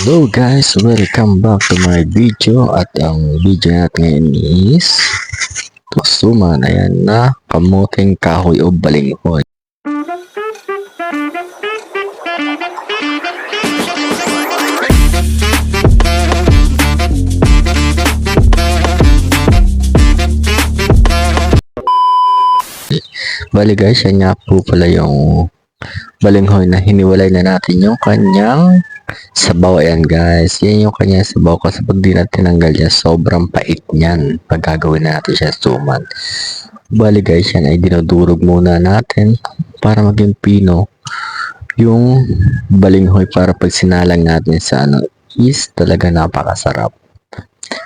Hello guys, welcome back to my video at ang video natin ngayon is tusuman, ayan na kamuting kahoy o balinghoy. Bali guys, yan nga po pala yung balinghoy na hiniwalay na natin yung kanyang sabaw. Ayan guys, yan yung kanyang sabaw kasi pag di natin tinanggal yan, sobrang pait niyan pag gagawin natin siya suman. Bali guys, yan ay dinudurog muna natin para maging pino yung balinghoy para pag sinalang natin sa is talaga napakasarap.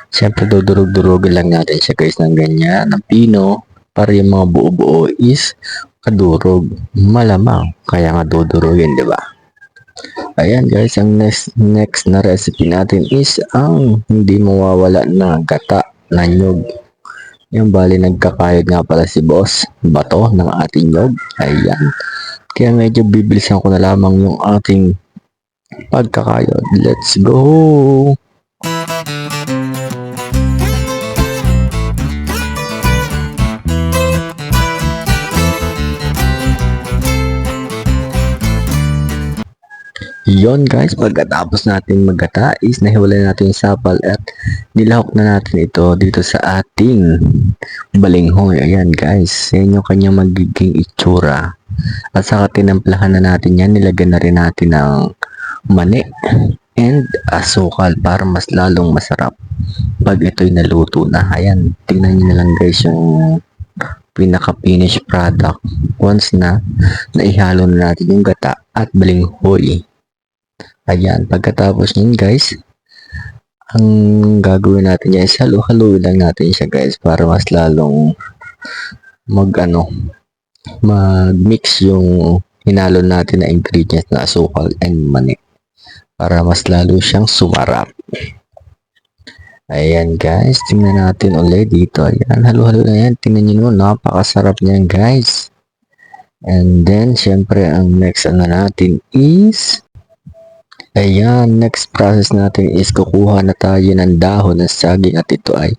Siyempre dudurog-durogin lang natin siya guys ng ganyan, ng pino, para yung mga buo-buo is kadurog, malamang kaya nga dudurugin, di ba? Ayan guys, ang next na recipe natin is ang hindi mawawala na gata na nyug. Yung bali nagkakayod nga pala si boss bato ng ating nyug. Ayan, kaya medyo bibilisan ko na lamang yung ating pagkakayod. Let's go! Yon guys, pagkatapos natin maggata is nahiwalay natin yung sapal at nilahok na natin ito dito sa ating balinghoy. Ayan guys, yan yung kanyang magiging itsura. At saka tinamplahan na natin yan, nilagyan na rin natin ng mani and asukal para mas lalong masarap pag ito'y naluto na. Ayan, tingnan nyo na lang guys yung pinaka-finished product once na naihalo na natin yung gata at balinghoy. Ayan, pagkatapos nyan guys, ang gagawin natin yan is halo-haloin lang natin siya guys para mas lalong mag-mix yung hinalo natin na ingredients na asukal and mani para mas lalo siyang sumarap. Ayan guys, tingnan natin ulit dito. Ayan, halo-halo na yan. Tingnan nyo, napakasarap niyan guys. And then, syempre, ang next natin is ayan, next process natin is kukuha na tayo ng dahon ng saging at ito ay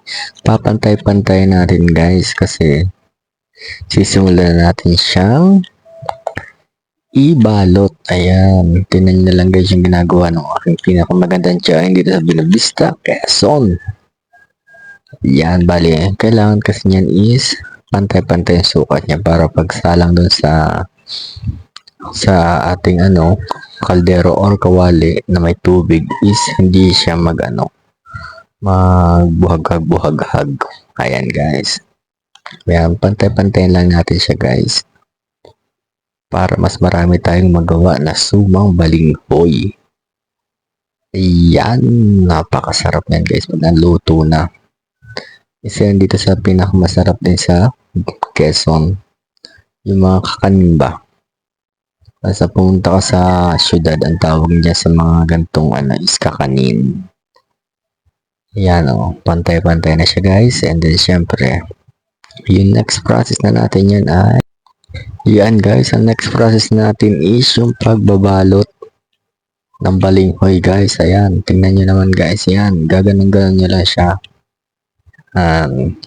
papantay-pantay natin guys kasi sisimulan natin siyang ibalot. Ayan, tingnan nyo lang guys yung ginagawa ng aking pinakamagandang tiyahin dito sa Binavista, Quezon. Ayan, bali, kailangan kasi niyan is pantay-pantay yung sukat niya para pagsalang dun sa ating kaldero or kawali na may tubig is hindi siya magbuhag-buhag. Ayan guys. Ayan, pantay-pantay lang natin siya guys. Para mas marami tayong magawa na sumang balinghoy. Ayan, napakasarap yan guys pag naluto na. Isa yan dito sa pinakamasarap din sa Quezon. Yung mga kakanin ba? Basta pumunta ka sa syudad, ang tawag niya sa mga gantong is kakanin. Ayan pantay-pantay na siya guys. And then syempre, yung next process na natin yan ay yan guys, ang next process natin is yung pagbabalot ng balinghoy guys. Ayan, tingnan nyo naman guys, yan, gaganon-ganon nyo lang siya.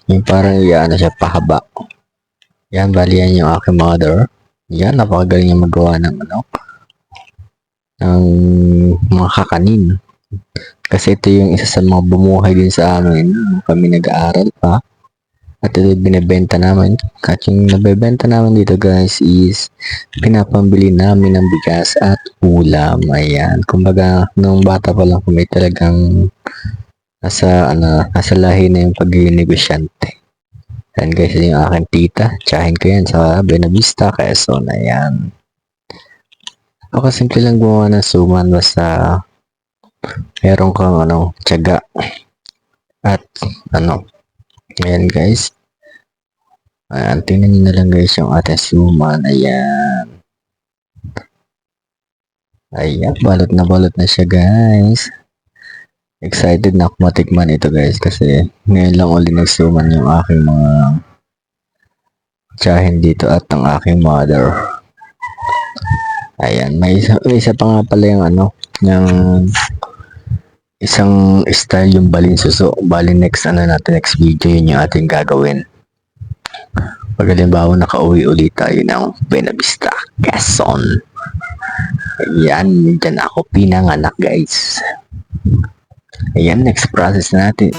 Yung parang siya pahaba. Yan, bali yan yung aking mother. Yan, napakagaling niya magawa ng ng mga kakanin. Kasi ito yung isa sa mga bumuhay din sa amin. Kami nag-aaral pa. At ito binibenta namin. At yung nabibenta namin dito guys is pinapambili namin ng bigas at ulam. Ayan. Kumbaga, nung bata pa lang kami talagang nasa lahi na yung pagiging negosyante. Ayan guys, yung aking tita. Tsahin ko yan sa Binavista, Quezon. Ayan. Ako simple lang gumawa ng suman basta meron kang tiyaga. At ayan guys. Ayan, tingnan nyo na lang guys yung ating suman. Ayan. Ayan, balot na siya guys. Excited na ako matikman ito guys kasi ngayon lang ulit nagsuman yung aking mga tiyahin dito at ang aking mother. Ayan, may isa pa nga pala yung yung isang style yung balinsuso. Bali next next video yun yung ating gagawin. Pag halimbawa nakauwi ulit tayo ng Buena Vista, Quezon. Ayan, dyan ako pinanganak guys. Ayan, next process natin.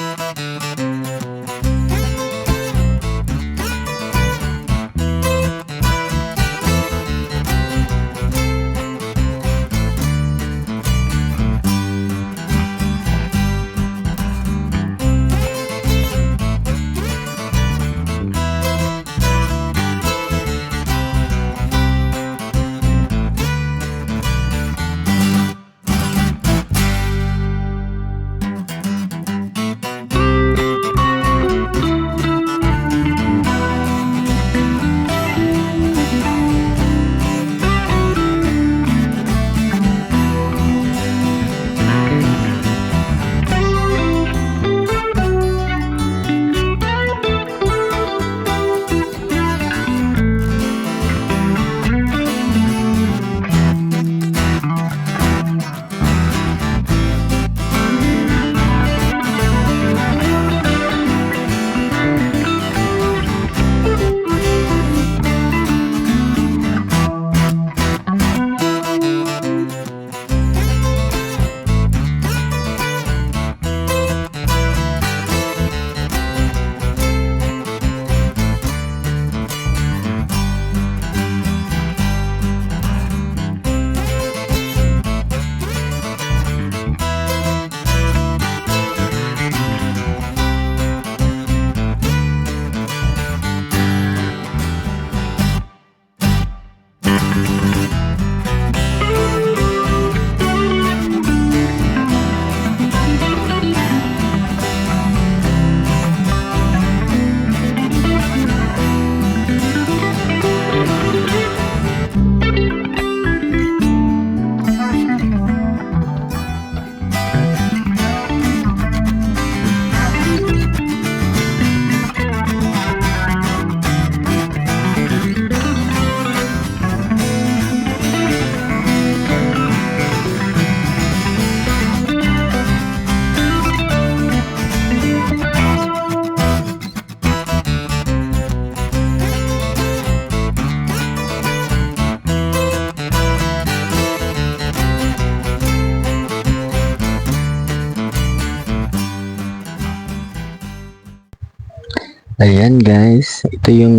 Ayan guys, ito yung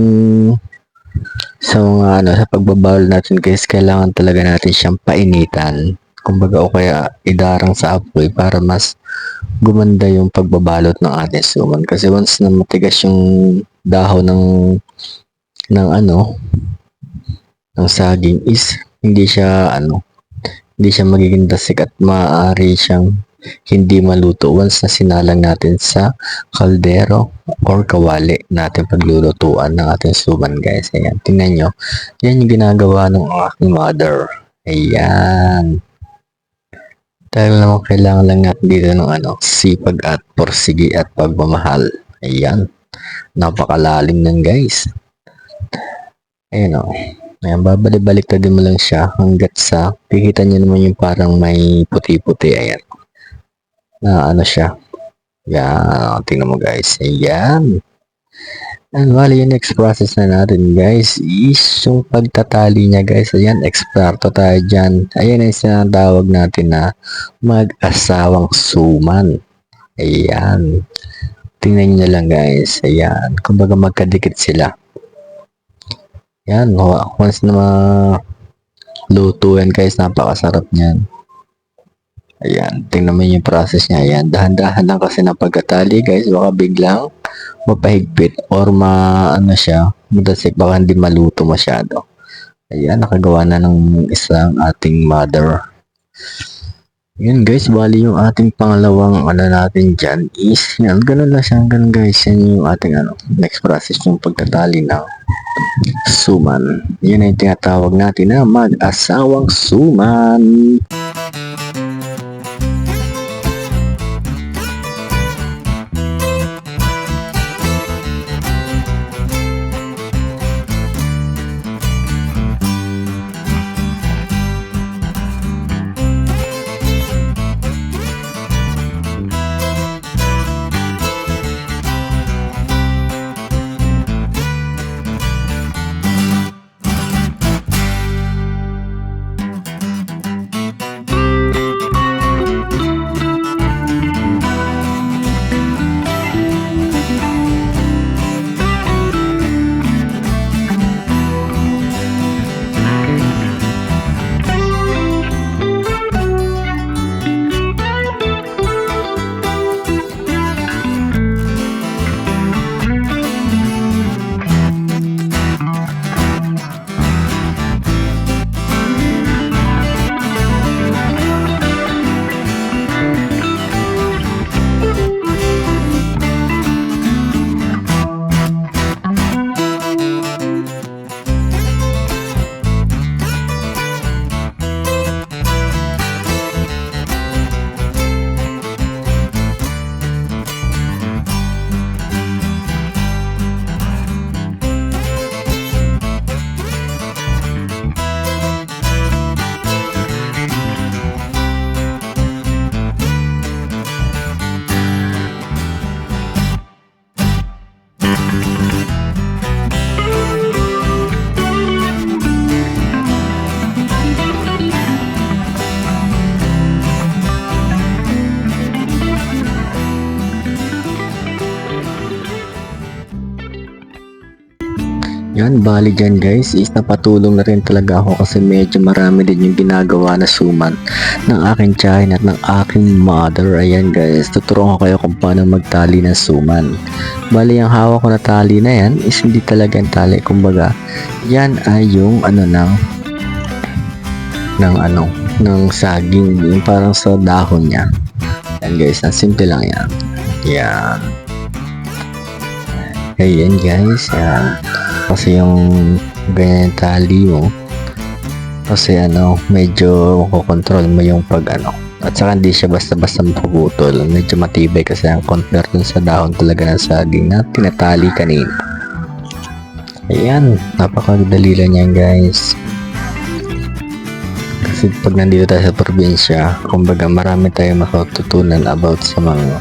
sa mga sa pagbabawal natin guys, kailangan talaga natin siyang painitan. Kumbaga o kaya idarang sa apoy para mas gumanda yung pagbabalot ng ating suman. Kasi once na matigas yung dahon ng ng saging is hindi siya magiging dasik at maaari siyang hindi maluto once na sinalang natin sa kaldero or kawali natin paglulutuan ng ating suman guys. Ayan, tingnan nyo. Yan yung ginagawa ng aking mother. Ayan. Dahil naman kailangan lang natin dito ng sipag at porsigi at pagmamahal. Ayan. Napakalalim nun guys. Ayan o. Ayan, babalik-balik din mo lang siya hanggat sa pikita nyo naman yung parang may puti-puti. Ayan. Na siya. Yan. Tingnan mo guys. Ayan. And bali yung next process na natin guys is yung pagtatali niya guys. Ayan. Eksperto tayo dyan. Ayan ang sinatawag natin na mag-asawang suman. Ayan. Tingnan nyo lang guys. Ayan. Kumbaga magkadikit sila. Ayan. Once na luto yan guys, napakasarap niyan. Ayan, tingnan mo yung process niya. Ayan, dahan-dahan lang kasi ng pagkatali guys. Baka biglang mapahigpit or madasik. Baka hindi maluto masyado. Ayan, nakagawa na ng isang ating mother. Ayan guys, bali yung ating pangalawang natin dyan is, yan, ganun lang siya. Ganun guys, yan yung ating next process yung pagtatali ng suman. Yan ay tinatawag natin na mag-asawang suman. Yan, bali dyan guys, is napatulong na rin talaga ako kasi medyo marami din yung ginagawa na suman ng aking tiyahin at ng aking mother. Ayan guys, tuturuan ko kayo kung paano magtali ng suman. Bali, ang hawak ko na tali na yan is hindi talaga yung tali. Kumbaga, yan ay yung ng saging, yung parang sa dahon niya. Yan guys, ang simple lang yan. Yan. Ayan guys, yan. Kasi yung ganyan tali mo, kasi medyo kukontrol mo yung at saka hindi siya basta-basta mapuputol. Medyo matibay kasi ang compare dun sa dahon talaga ng saging na tinatali kanina. Ayan, napakadali lang yan guys. Kasi pag nandito tayo sa probinsya, kumbaga marami tayong matututunan about sa mga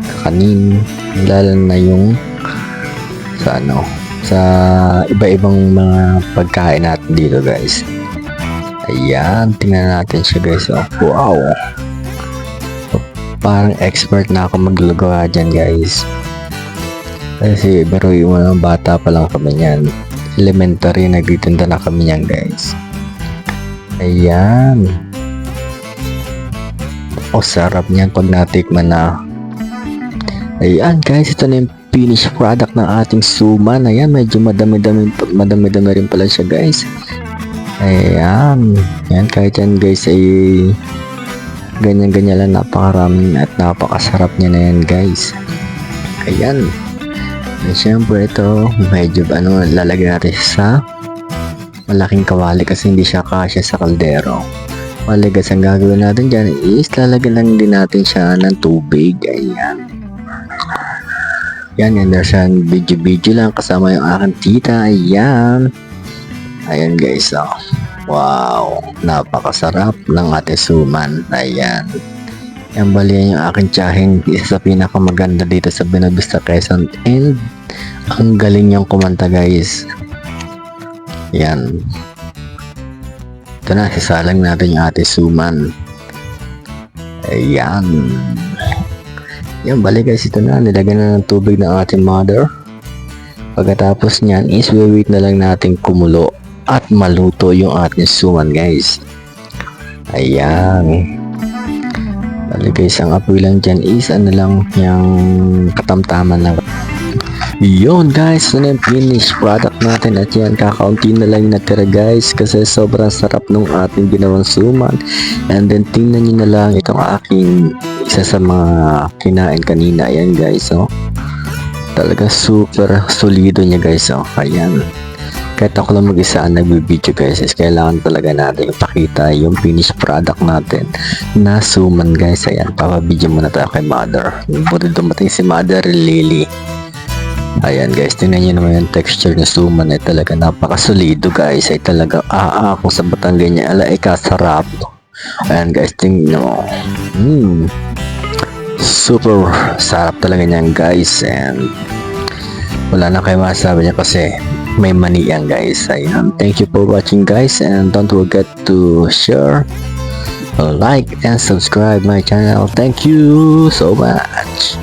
kakanin, lalo na yung sa iba-ibang mga pagkain natin dito guys. Ayan, tingnan natin siya guys. Oh, wow, parang expert na ako maglagawa dyan guys. Kasi biruin mo ng bata pa lang kami yan, elementary, nagtitinda na kami yan guys. Ayan, sarap niyan pag natikman na. Ayan guys, ito na yung finished product ng ating suman. Ayan, medyo madami-dami rin pala siya guys. Ayan, kahit yan guys ay ganyan-ganyan lang, napakaraming at napakasarap niya na yan guys. Ayan, at syempre ito medyo lalagyan natin sa malaking kawali kasi hindi siya kasya sa kaldero. Maligas, ang gagawin natin dyan is lalagyan lang din natin siya ng tubig. Ayan. Yan, siyang video lang kasama yung aking tita. Ayan. Ayan guys, oh. Wow, napakasarap ng ating suman. Ayan. Yan, bali yung aking tiyahin, isa sa pinakamaganda dito sa Buenavista, Quezon, and ang galing niyang kumanta guys. Yan. Ito na, sisalang natin yung ating suman. Ayan. Yan, bali guys, ito na, nilagyan na ng tubig ng ating mother. Pagkatapos nyan is wait na lang natin kumulo at maluto yung ating suman guys. Ayan. Bali guys, ang apoy lang dyan is lang yung katamtaman lang. Yun guys, yun yung finished product natin at yan, kakaunti na lang natira guys kasi sobrang sarap nung ating ginawang suman. And then tingnan nyo na lang itong aking isa sa mga kinain kanina. Ayan guys, oh, talaga super solido niya guys. Oh, ayan, kahit ako lang mag-isa ang nagbibideo guys, is kailangan talaga natin ipakita yung finished product natin na suman guys. Ayan, papabidyo muna tayo kay mother. Buti dumating si mother Lily. Ayan guys, tingnan nyo naman yung texture ng suman, ay talaga napakasolido guys. Ay talaga kung sa Batangan niya ay kasarap. Ayan guys, tingnan mo. Super sarap talaga niyan guys. And wala na kayo masabi niya kasi may mani yan guys. Ayan, thank you for watching guys, and don't forget to share, like, and subscribe my channel. Thank you so much.